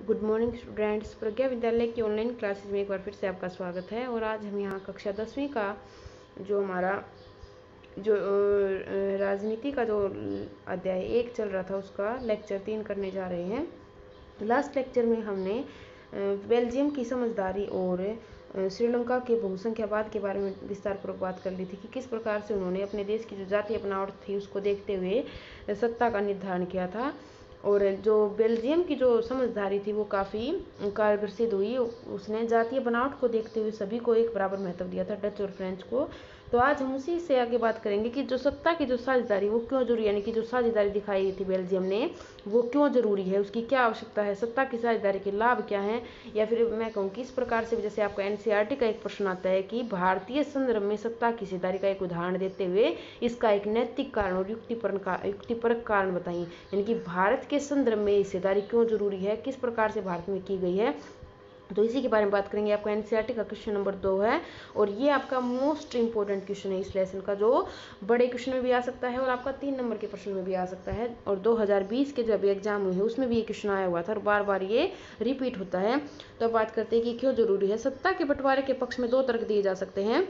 Good morning students. प्रज्ञा विद्यालय की online classes में एक बार फिर से आपका स्वागत है। और आज हम यहाँ कक्षा 10वीं का जो हमारा राजनीति का जो अध्याय 1 चल रहा था उसका लेक्चर 3 करने जा रहे हैं। लास्ट लेक्चर में हमने बेल्जियम की समझदारी और श्रीलंका के बहुसंख्यावाद के बारे में विस्तारपूर्वक बात कर ली थी कि किस प्रकार से उन्होंने अपने देश की जो जातीय बनावट थी उसको देखते हुए सत्ता का निर्धारण किया था। और जो बेल्जियम की जो समझदारी थी वो काफ़ी कारगर सिद्ध हुई। उसने जातीय बनावट को देखते हुए सभी को एक बराबर महत्व दिया था, डच और फ्रेंच को। तो आज हम उसी से आगे बात करेंगे कि जो सत्ता की जो साझेदारी वो क्यों जरूरी, यानी कि जो साझेदारी दिखाई गई थी बेल्जियम ने वो क्यों जरूरी है, उसकी क्या आवश्यकता है, सत्ता की साझेदारी के लाभ क्या हैं। या फिर मैं कहूँ कि इस प्रकार से भी, जैसे आपका एनसीईआरटी का एक प्रश्न आता है कि भारतीय संदर्भ में सत्ता की साझेदारी का एक उदाहरण देते हुए इसका एक नैतिक कारण और युक्तिपरक कारण बताइए, यानी कि भारत के संदर्भ में हिस्सेदारी क्यों जरूरी है, किस प्रकार से भारत में की गई है। तो इसी के बारे में बात करेंगे। आपका एनसीईआरटी का क्वेश्चन नंबर 2 है और ये आपका मोस्ट इंपोर्टेंट क्वेश्चन है इस लेसन का, जो बड़े क्वेश्चन में भी आ सकता है और आपका 3 नंबर के प्रश्न में भी आ सकता है। और 2020 के जो अभी एग्जाम हुए हैं उसमें भी ये क्वेश्चन आया हुआ था और बार बार ये रिपीट होता है। तो अब बात करते हैं कि क्यों जरूरी है। सत्ता के बंटवारे के पक्ष में 2 तर्क दिए जा सकते हैं,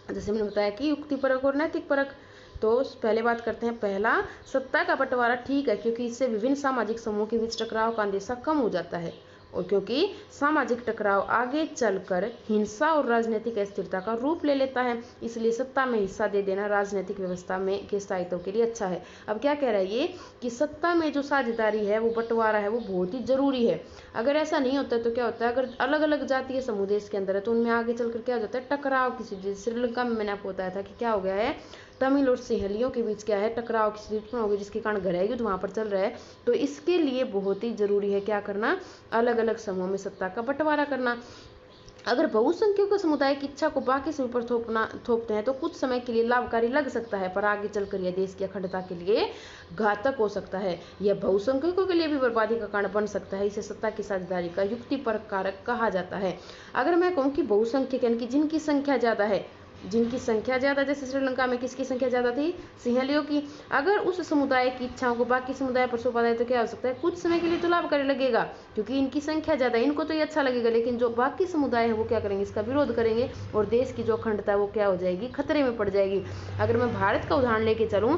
जैसे मैंने बताया कि युक्तिपरक और नैतिक परक। तो पहले बात करते हैं, पहला, सत्ता का बंटवारा ठीक है क्योंकि इससे विभिन्न सामाजिक समूहों के बीच टकराव का अंदेशा कम हो जाता है और क्योंकि सामाजिक टकराव आगे चलकर हिंसा और राजनीतिक अस्थिरता का रूप ले लेता है, इसलिए सत्ता में हिस्सा दे देना राजनीतिक व्यवस्था में के स्थायित्व के लिए अच्छा है। अब क्या कह रहा है ये कि सत्ता में जो साझेदारी है, वो बंटवारा है, वो बहुत ही जरूरी है। अगर ऐसा नहीं होता तो क्या होता है, अगर अलग अलग जातीय समूह देश के अंदर है तो उनमें आगे चलकर क्या हो जाता है, टकराव की स्थिति। श्रीलंका में मैंने आपको बताया था कि क्या हो गया है, तमिल और सिंहलियों के बीच क्या है, टकराव की स्थिति उत्पन्न होगी, जिसके कारण गृह युद्ध वहां पर चल रहा है। तो इसके लिए बहुत ही जरूरी है क्या करना, अलग अलग समूहों में सत्ता का बंटवारा करना। अगर बहुसंख्यक समुदाय की इच्छा को बाकी से ऊपर थोपते हैं तो कुछ समय के लिए लाभकारी लग सकता है, पर आगे चलकर यह देश की अखंडता के लिए घातक हो सकता है। यह बहुसंख्यकों के लिए भी बर्बादी का कारण बन सकता है। इसे सत्ता की साझेदारी का युक्तिपरक कारक कहा जाता है। अगर मैं कहूँ कि बहुसंख्यक यानी कि जिनकी संख्या ज्यादा है, जिनकी संख्या ज्यादा, जैसे श्रीलंका में किसकी संख्या ज्यादा थी, सिंहलियों की, अगर उस समुदाय की इच्छाओं को बाकी समुदाय पर सौंपा जाए तो क्या हो सकता है, कुछ समय के लिए तो लाभकारी लगेगा क्योंकि इनकी संख्या ज्यादा है, इनको तो ये अच्छा लगेगा, लेकिन जो बाकी समुदाय है वो क्या करेंगे, इसका विरोध करेंगे और देश की जो अखंडता है वो क्या हो जाएगी, खतरे में पड़ जाएगी। अगर मैं भारत का उदाहरण लेके चलूं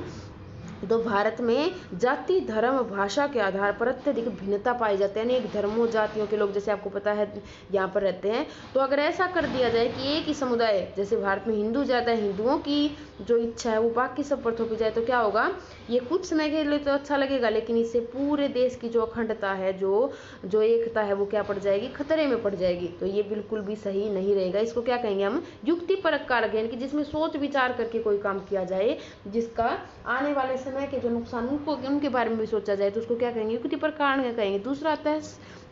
तो भारत में जाति, धर्म, भाषा के आधार पर अत्यधिक भिन्नता पाई जाती है। अनेक धर्मों, जातियों के लोग, जैसे आपको पता है, यहाँ पर रहते हैं। तो अगर ऐसा कर दिया जाए कि एक ही समुदाय, जैसे भारत में हिंदू ज्यादा है, हिंदुओं की जो इच्छा है वो बाकी सब पर थोपी जाए तो क्या होगा, ये कुछ समय के लिए तो अच्छा लगेगा, लेकिन इससे पूरे देश की जो अखंडता है, जो एकता है वो क्या पड़ जाएगी, खतरे में पड़ जाएगी। तो ये बिल्कुल भी सही नहीं रहेगा। इसको क्या कहेंगे हम, युक्तिपरक कारक, यानी कि जिसमें सोच विचार करके कोई काम किया जाए, जिसका आने वाले समय के जो नुकसान उनके बारे में भी सोचा जाए, तो उसको क्या कहेंगे, युक्तिपरक कारण कहेंगे। दूसरा आता है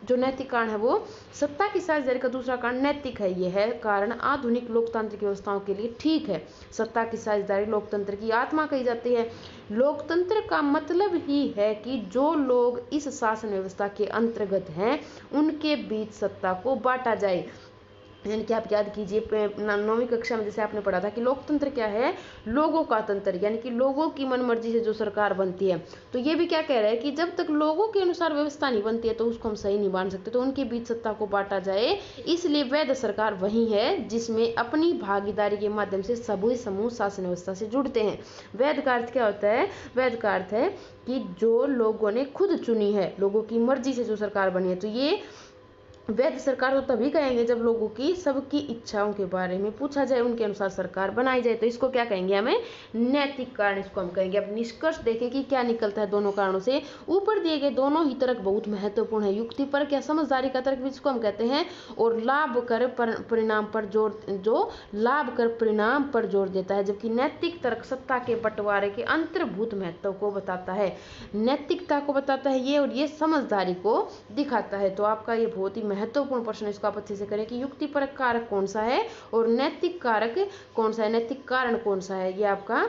जो नैतिक कारण है, वो सत्ता की साझेदारी का दूसरा कारण नैतिक है। यह है कारण आधुनिक लोकतांत्रिक व्यवस्थाओं के लिए ठीक है। सत्ता की साझेदारी लोकतंत्र की आत्मा कही जाती है। लोकतंत्र का मतलब ही है कि जो लोग इस शासन व्यवस्था के अंतर्गत हैं उनके बीच सत्ता को बांटा जाए। यानी कि आप याद कीजिए 9वीं कक्षा में जैसे आपने पढ़ा था कि लोकतंत्र क्या है, लोगों का तंत्र, यानी कि लोगों की मनमर्जी से जो सरकार बनती है। तो ये भी क्या कह रहा है कि जब तक लोगों के अनुसार व्यवस्था नहीं बनती है तो उसको हम सही नहीं मान सकते, तो उनके बीच सत्ता को बांटा जाए। इसलिए वैध सरकार वही है जिसमें अपनी भागीदारी के माध्यम से सभी समूह शासन व्यवस्था से जुड़ते हैं। वैध का अर्थ क्या होता है, वैध का अर्थ है कि जो लोगों ने खुद चुनी है, लोगों की मर्जी से जो सरकार बनी है। तो ये वैध सरकार तो तभी कहेंगे जब लोगों की सबकी इच्छाओं के बारे में पूछा जाए, उनके अनुसार सरकार बनाई जाए। तो इसको क्या कहेंगे, हमें नैतिक कारण इसको हम कहेंगे। अब निष्कर्ष देखें कि क्या निकलता है दोनों कारणों से। ऊपर दिए गए दोनों ही तर्क बहुत महत्वपूर्ण है। युक्तिपरक या समझदारी का तर्क भी इसको हम कहते हैं, और लाभकर परिणाम पर जोर, जो लाभकर परिणाम पर जोर देता है, जबकि नैतिक तर्क सत्ता के बंटवारे के अंतर्भूत महत्व को बताता है, नैतिकता को बताता है ये, और ये समझदारी को दिखाता है। तो आपका ये बहुत ही महत्वपूर्ण प्रश्न, इसको आप अच्छे से करें कि युक्तिपरक कारक कौन सा है और नैतिक कारक कौन सा है, नैतिक कारण कौन सा है। ये आपका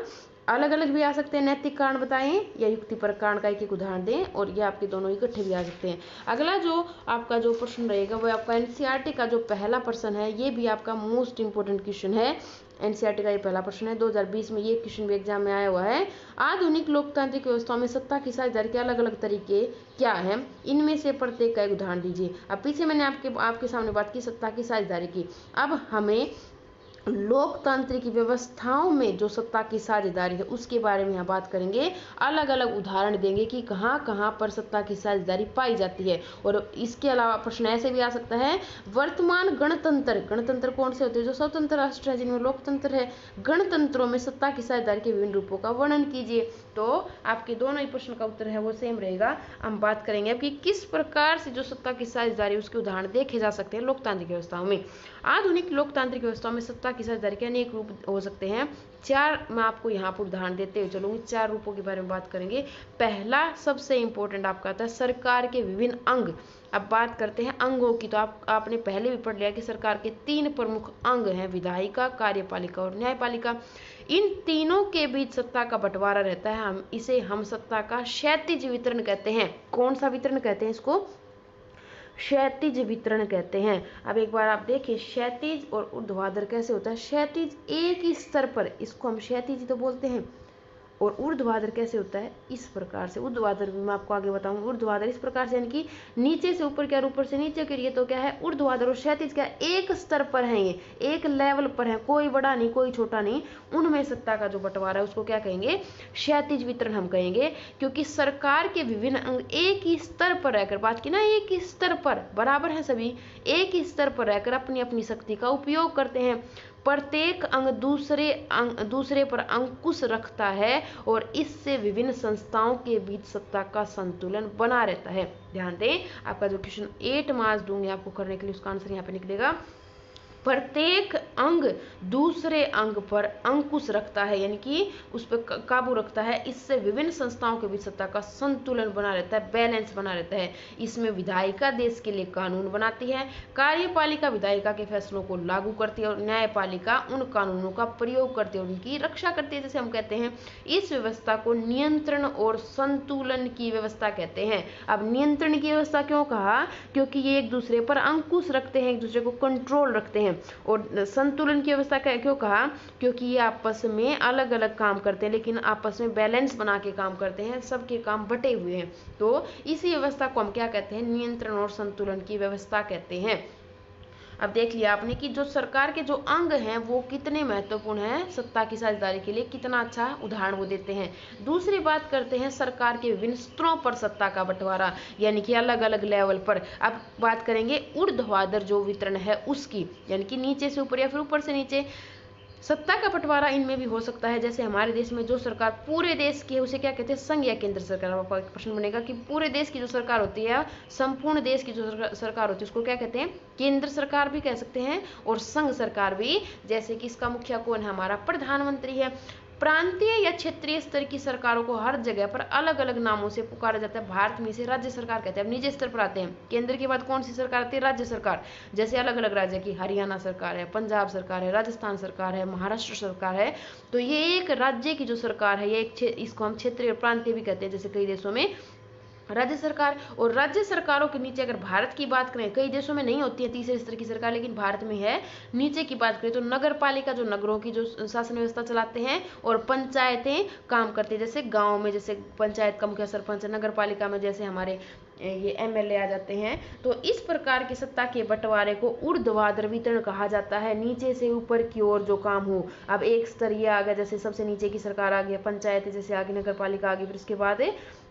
अलग अलग भी आ सकते हैं, नैतिक कारण बताएं या युक्तिपरक कारण का एक उदाहरण दें, और ये आपके दोनों इकट्ठे भी आ सकते हैं। अगला जो आपका जो प्रश्न रहेगा वो आपका एनसीईआरटी का जो पहला प्रश्न है, ये भी आपका मोस्ट इंपोर्टेंट क्वेश्चन है एनसीईआरटी का ये पहला प्रश्न है। 2020 में ये क्वेश्चन भी एग्जाम में आया हुआ है। आधुनिक लोकतांत्रिक व्यवस्थाओं में सत्ता की साझेदारी के अलग अलग तरीके क्या हैं, इनमें से प्रत्येक का एक उदाहरण दीजिए। अब पीछे मैंने आपके सामने बात की सत्ता की साझेदारी की। अब हमें लोकतांत्रिक व्यवस्थाओं में जो सत्ता की साझेदारी है उसके बारे में यहाँ बात करेंगे, अलग अलग उदाहरण देंगे कि कहाँ कहाँ पर सत्ता की साझेदारी पाई जाती है। और इसके अलावा प्रश्न ऐसे भी आ सकता है, वर्तमान गणतंत्र कौन से होते हैं, जो स्वतंत्र राष्ट्र है जिनमें लोकतंत्र है, गणतंत्रों में सत्ता की साझेदारी के विभिन्न रूपों का वर्णन कीजिए। तो आपके दोनों ही प्रश्न का उत्तर है वो सेम रहेगा। हम बात करेंगे अब कि किस प्रकार से जो सत्ता की साझेदारी उसके उदाहरण देखे जा सकते हैं लोकतांत्रिक व्यवस्थाओं में। आधुनिक लोकतांत्रिक व्यवस्थाओं में सत्ता की साझेदारी के अनेक रूप हो सकते हैं। 4 मैं आपको यहाँ पर उदाहरण देते हुए चलूंगी, 4 रूपों के बारे में बात करेंगे। पहला सबसे इंपॉर्टेंट आपका आता है सरकार के विभिन्न अंग। अब बात करते हैं अंगों की, तो आपने पहले भी पढ़ लिया कि सरकार के 3 प्रमुख अंग हैं, विधायिका, कार्यपालिका और न्यायपालिका। इन तीनों के बीच सत्ता का बंटवारा रहता है। हम सत्ता का क्षैतिज वितरण कहते हैं। कौन सा वितरण कहते हैं इसको? क्षैतिज वितरण कहते हैं। अब एक बार आप देखिए क्षैतिज और ऊर्ध्वाधर कैसे होता है। क्षैतिज एक ही स्तर पर, इसको हम क्षैतिज तो बोलते हैं, और ऊर्ध्वाधर कैसे होता है, इस प्रकार से। ऊर्ध्वाधर भी मैं आपको आगे बताऊंगा। ऊर्ध्वाधर इस प्रकार से, यानी कि नीचे से ऊपर क्या, ऊपर से नीचे के लिए, तो क्या है ऊर्ध्वाधर। और क्षैतिज क्या, एक स्तर पर है, ये एक लेवल पर है, कोई बड़ा नहीं कोई छोटा नहीं। उनमें सत्ता का जो बंटवारा है उसको क्या कहेंगे, क्षैतिज वितरण हम कहेंगे। क्योंकि सरकार के विभिन्न अंग एक ही स्तर पर रहकर, बात की ना, एक ही स्तर पर बराबर है सभी, एक ही स्तर पर रहकर अपनी अपनी शक्ति का उपयोग करते हैं। प्रत्येक अंग दूसरे पर अंकुश रखता है और इससे विभिन्न संस्थाओं के बीच सत्ता का संतुलन बना रहता है। ध्यान दें, आपका जो क्वेश्चन 8 मार्क्स दूंगी आपको करने के लिए, उसका आंसर यहाँ पे निकलेगा, प्रत्येक अंग दूसरे अंग पर अंकुश रखता है, यानी कि उस पर काबू रखता है। इससे विभिन्न संस्थाओं के बीच सत्ता का संतुलन बना रहता है, बैलेंस बना रहता है। इसमें विधायिका देश के लिए कानून बनाती है, कार्यपालिका विधायिका के फैसलों को लागू करती है और न्यायपालिका उन कानूनों का प्रयोग करती है और उनकी रक्षा करती है। जैसे हम कहते हैं इस व्यवस्था को नियंत्रण और संतुलन की व्यवस्था कहते हैं। अब नियंत्रण की व्यवस्था क्यों कहा, क्योंकि ये एक दूसरे पर अंकुश रखते हैं, एक दूसरे को कंट्रोल रखते हैं। और संतुलन की व्यवस्था क्यों कहा, क्योंकि ये आपस में अलग अलग काम करते हैं लेकिन आपस में बैलेंस बना के काम करते हैं, सबके काम बटे हुए हैं। तो इसी व्यवस्था को हम क्या कहते हैं, नियंत्रण और संतुलन की व्यवस्था कहते हैं। अब देख लिया आपने कि जो सरकार के जो अंग हैं वो कितने महत्वपूर्ण हैं सत्ता की साझेदारी के लिए, कितना अच्छा उदाहरण वो देते हैं। दूसरी बात करते हैं सरकार के विभिन्न स्तरों पर सत्ता का बंटवारा, यानी कि अलग अलग लेवल पर। अब बात करेंगे ऊर्ध्वाधर जो वितरण है उसकी, यानी कि नीचे से ऊपर या फिर ऊपर से नीचे। सत्ता का बंटवारा इनमें भी हो सकता है, जैसे हमारे देश में जो सरकार पूरे देश की है उसे क्या कहते हैं, संघ या केंद्र सरकार। आपका एक प्रश्न बनेगा कि पूरे देश की जो सरकार होती है, संपूर्ण देश की जो सरकार होती है उसको क्या कहते हैं, केंद्र सरकार भी कह सकते हैं और संघ सरकार भी। जैसे कि इसका मुखिया कौन है, हमारा प्रधानमंत्री है। प्रांतीय या क्षेत्रीय स्तर की सरकारों को हर जगह पर अलग अलग नामों से पुकारा जाता है। भारत में इसे राज्य सरकार कहते हैं। अब निजी स्तर पर आते हैं, केंद्र के बाद कौन सी सरकार आती है, राज्य सरकार। जैसे अलग अलग राज्य की, हरियाणा सरकार है, पंजाब सरकार है, राजस्थान सरकार है, महाराष्ट्र सरकार है। तो ये एक राज्य की जो सरकार है, ये इसको हम क्षेत्रीय और प्रांतीय भी कहते हैं। जैसे कई देशों में राज्य सरकार, और राज्य सरकारों के नीचे अगर भारत की बात करें, कई देशों में नहीं होती है तीसरे स्तर की सरकार, लेकिन भारत में है। नीचे की बात करें तो नगर पालिका जो नगरों की जो शासन व्यवस्था चलाते हैं, और पंचायतें काम करती है। जैसे गांव में जैसे पंचायत का मुखिया सरपंच है, नगर पालिका में जैसे हमारे ये एमएलए आ जाते हैं। तो इस प्रकार की सत्ता के बंटवारे को ऊर्ध्वाधर वितरण कहा जाता है, नीचे से ऊपर की ओर जो काम हो। अब एक स्तर ये आ गया, जैसे सबसे नीचे की सरकार आ गई पंचायत, जैसे आगे नगर पालिका आ गई, फिर इसके बाद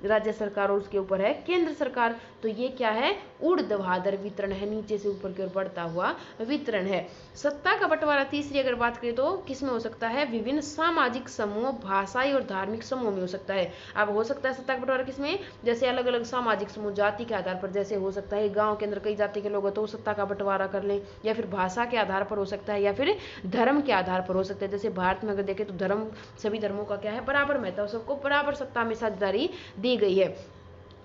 राज्य सरकार और उसके ऊपर है केंद्र सरकार। तो ये क्या है, ऊर्ध्वाधर वितरण है, नीचे से ऊपर की ओर बढ़ता हुआ वितरण है। सत्ता का बंटवारा तीसरी अगर बात करें तो किसमें हो सकता है, विभिन्न सामाजिक समूह, भाषाई और धार्मिक समूह में हो सकता है। अब हो सकता है सत्ता का बंटवारा किसमें, जैसे अलग अलग सामाजिक समूह जाति के आधार पर, जैसे हो सकता है गांव के अंदर कई जाति के लोग हैं तो वो सत्ता का बंटवारा कर लें, या फिर भाषा के आधार पर हो सकता है, या फिर धर्म के आधार पर हो सकता है। जैसे भारत में अगर देखें तो धर्म, सभी धर्मों का क्या है, बराबर महत्व, सबको बराबर सत्ता में साझेदारी दी गई है।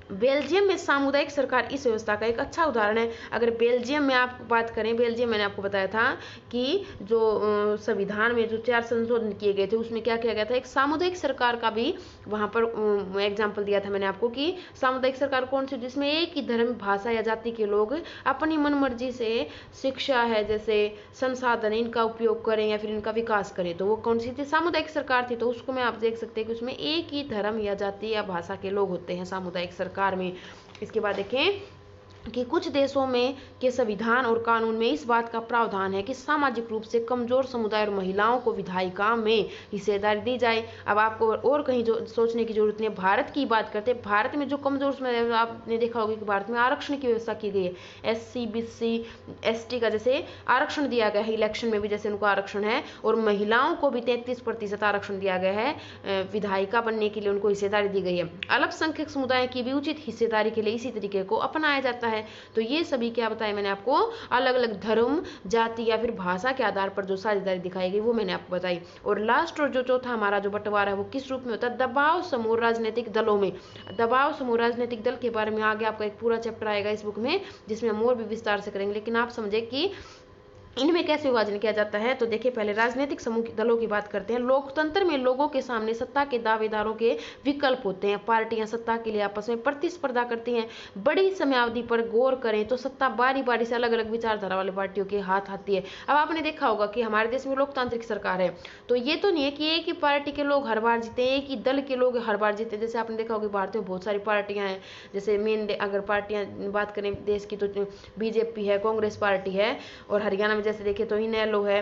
बेल्जियम में सामुदायिक सरकार इस व्यवस्था का एक अच्छा उदाहरण है। अगर बेल्जियम में आप बात करें, बेल्जियम मैंने आपको बताया था कि जो संविधान में जो 4 संशोधन किए गए थे उसमें क्या किया गया था, एक सामुदायिक सरकार का भी वहाँ पर एग्जाम्पल दिया था मैंने आपको कि सामुदायिक सरकार कौन सी, जिसमें एक ही धर्म, भाषा या जाति के लोग अपनी मनमर्जी से शिक्षा है जैसे संसाधन इनका उपयोग करें या फिर इनका विकास करें। तो वो कौन सी थी, सामुदायिक सरकार थी। तो उसको में आप देख सकते हैं कि उसमें एक ही धर्म या जाति या भाषा के लोग होते हैं सामुदायिक सरकार में। इसके बाद देखें कि कुछ देशों में के संविधान और कानून में इस बात का प्रावधान है कि सामाजिक रूप से कमजोर समुदाय और महिलाओं को विधायिका में हिस्सेदारी दी जाए। अब आपको और कहीं जो सोचने की जरूरत नहीं है। भारत की बात करते हैं, भारत में जो कमजोर समुदाय, आपने देखा होगा कि भारत में आरक्षण की व्यवस्था की गई है। SC BC ST का जैसे आरक्षण दिया गया है, इलेक्शन में भी जैसे उनको आरक्षण है, और महिलाओं को भी 33% आरक्षण दिया गया है, विधायिका बनने के लिए उनको हिस्सेदारी दी गई है। अल्पसंख्यक समुदाय की भी उचित हिस्सेदारी के लिए इसी तरीके को अपनाया जाता है। तो ये सभी क्या बताया मैंने आपको, अलग अलग धर्म, जाति या फिर भाषा के आधार पर जो साझेदारी दिखाई गई वो मैंने आपको बताई। और लास्ट और जो चौथा हमारा जो बंटवारा है वो किस रूप में होता है, दबाव समूह राजनीतिक दलों में। दबाव समूह राजनीतिक दल के बारे में आगे आपका एक पूरा चैप्टर आएगा इस बुक में, जिसमें हम और भी विस्तार से करेंगे, लेकिन आप समझे कि इनमें कैसे विभाजन किया जाता है। तो देखिए, पहले राजनीतिक समूह दलों की बात करते हैं। लोकतंत्र में लोगों के सामने सत्ता के दावेदारों के विकल्प होते हैं। पार्टियां सत्ता के लिए आपस में प्रतिस्पर्धा करती हैं। बड़ी समयावधि पर गौर करें तो सत्ता बारी बारी से अलग अलग विचारधारा वाली पार्टियों के हाथ आती है। अब आपने देखा होगा कि हमारे देश में लोकतांत्रिक सरकार है, तो ये तो नहीं है कि एक ही पार्टी के लोग हर बार जीते, एक ही दल के लोग हर बार जीते। जैसे आपने देखा होगा भारत में बहुत सारी पार्टियां हैं, जैसे मेन अगर पार्टियां बात करें देश की तो BJP है, कांग्रेस पार्टी है, और हरियाणा में जैसे देखें तो इनेलो है।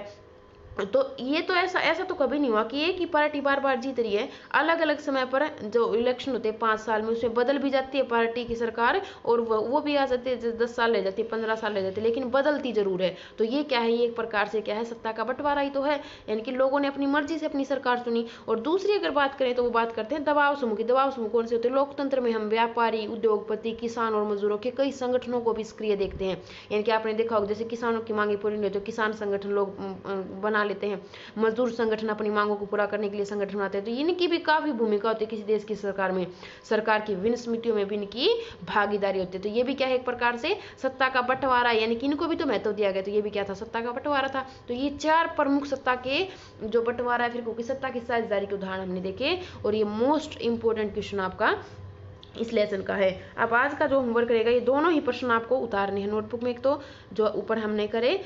तो ये तो ऐसा तो कभी नहीं हुआ कि एक ही पार्टी बार बार जीत रही है। अलग अलग समय पर जो इलेक्शन होते हैं 5 साल में, उसमें बदल भी जाती है पार्टी की सरकार, और वो भी आ जाती है 10 साल ले जाती है, 15 साल ले जाती है, लेकिन बदलती जरूर है। तो ये क्या है, ये एक प्रकार से क्या है, सत्ता का बंटवारा ही तो है। यानी कि लोगों ने अपनी मर्जी से अपनी सरकार चुनी। और दूसरी अगर बात करें तो वो बात करते हैं दबाव समूह की। दबाव समूह कौन से होते हैं, लोकतंत्र में हम व्यापारी, उद्योगपति, किसान और मजदूरों के कई संगठनों को भी सक्रिय देखते हैं। यानी कि आपने देखा होगा जैसे किसानों की मांगे पूरी नहीं होती तो किसान संगठन लोग बना लेते हैं, मजदूर संगठन अपनी मांगों को पूरा करने के लिए संगठन बनाते हैं। तो इनकी भी काफी भूमिका होती है किसी देश की सरकार में। सरकार की विभिन्न समितियों में भी इनकी भागीदारी होती है। तो ये भी क्या है, एक प्रकार से सत्ता का बंटवारा, यानी कि इनको भी तो महत्व दिया गया। तो ये भी क्या था, सत्ता का बंटवारा था। तो ये 4 प्रमुख सत्ता के जो बंटवारा है, फिर क्योंकि सत्ता की साझेदारी के उदाहरण हमने देखे, और ये मोस्ट इंपोर्टेंट क्वेश्चन आपका इस लेसन का है। अब आज का जो होमवर्क रहेगा, ये दोनों ही प्रश्न आपको उतारने हैं नोटबुक में। एक तो जो ऊपर हमने करे,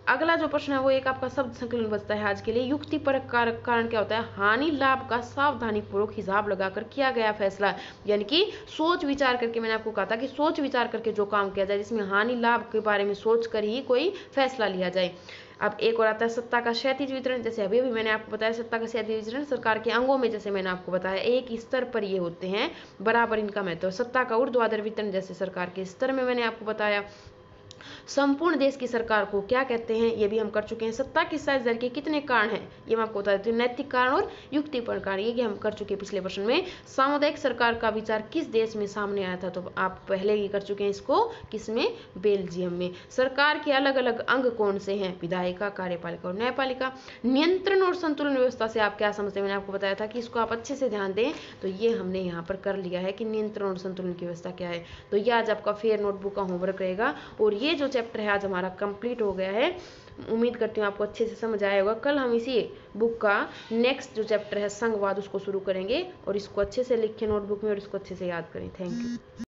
अगला जो प्रश्न है वो एक आपका शब्द संकलन बचता है आज के लिए। युक्ति परक कारण क्या होता है, हानि लाभ का सावधानी पूर्वक हिसाब लगाकर किया गया फैसला। यानी कि सोच विचार करके, मैंने आपको कहा था कि सोच विचार करके जो काम किया जाए, जिसमें हानि लाभ के बारे में सोच कर ही कोई फैसला लिया जाए। अब एक और आता है सत्ता का क्षैतिज वितरण। जैसे अभी मैंने आपको बताया, सत्ता का क्षैतिज वितरण सरकार के अंगों में, जैसे मैंने आपको बताया, एक स्तर पर ये होते हैं, बराबर इनका महत्व। सत्ता का ऊर्ध्वाधर वितरण, जैसे सरकार के स्तर में मैंने आपको बताया। संपूर्ण देश की सरकार को क्या कहते हैं, ये भी हम कर चुके हैं। सत्ता की साझेदारी के कितने कारण हैं, ये मैं आपको बता देती हूँ, नैतिक कारण और युक्तिपूर्ण कारण, ये हम कर चुके हैं पिछले प्रश्न में। सामुदायिक सरकार का विचार किस देश में सामने आया था, तो आप पहले ही कर चुके हैं इसको, किसमें, बेल्जियम में। सरकार के अलग अलग अंग कौन से हैं, विधायिका, कार्यपालिका और न्यायपालिका। नियंत्रण और संतुलन व्यवस्था से आप क्या समझते हैं, मैंने आपको बताया था कि इसको आप अच्छे से ध्यान दें। तो ये हमने यहाँ पर कर लिया है कि नियंत्रण और संतुलन की व्यवस्था क्या है। तो ये आज आपका फेयर नोटबुक का होमवर्क रहेगा, और ये जो चैप्टर है आज हमारा कंप्लीट हो गया है। उम्मीद करती हूँ आपको अच्छे से समझ आया होगा। कल हम इसी बुक का नेक्स्ट जो चैप्टर है संघवाद, उसको शुरू करेंगे, और इसको अच्छे से लिखें नोटबुक में और इसको अच्छे से याद करें। Thank you.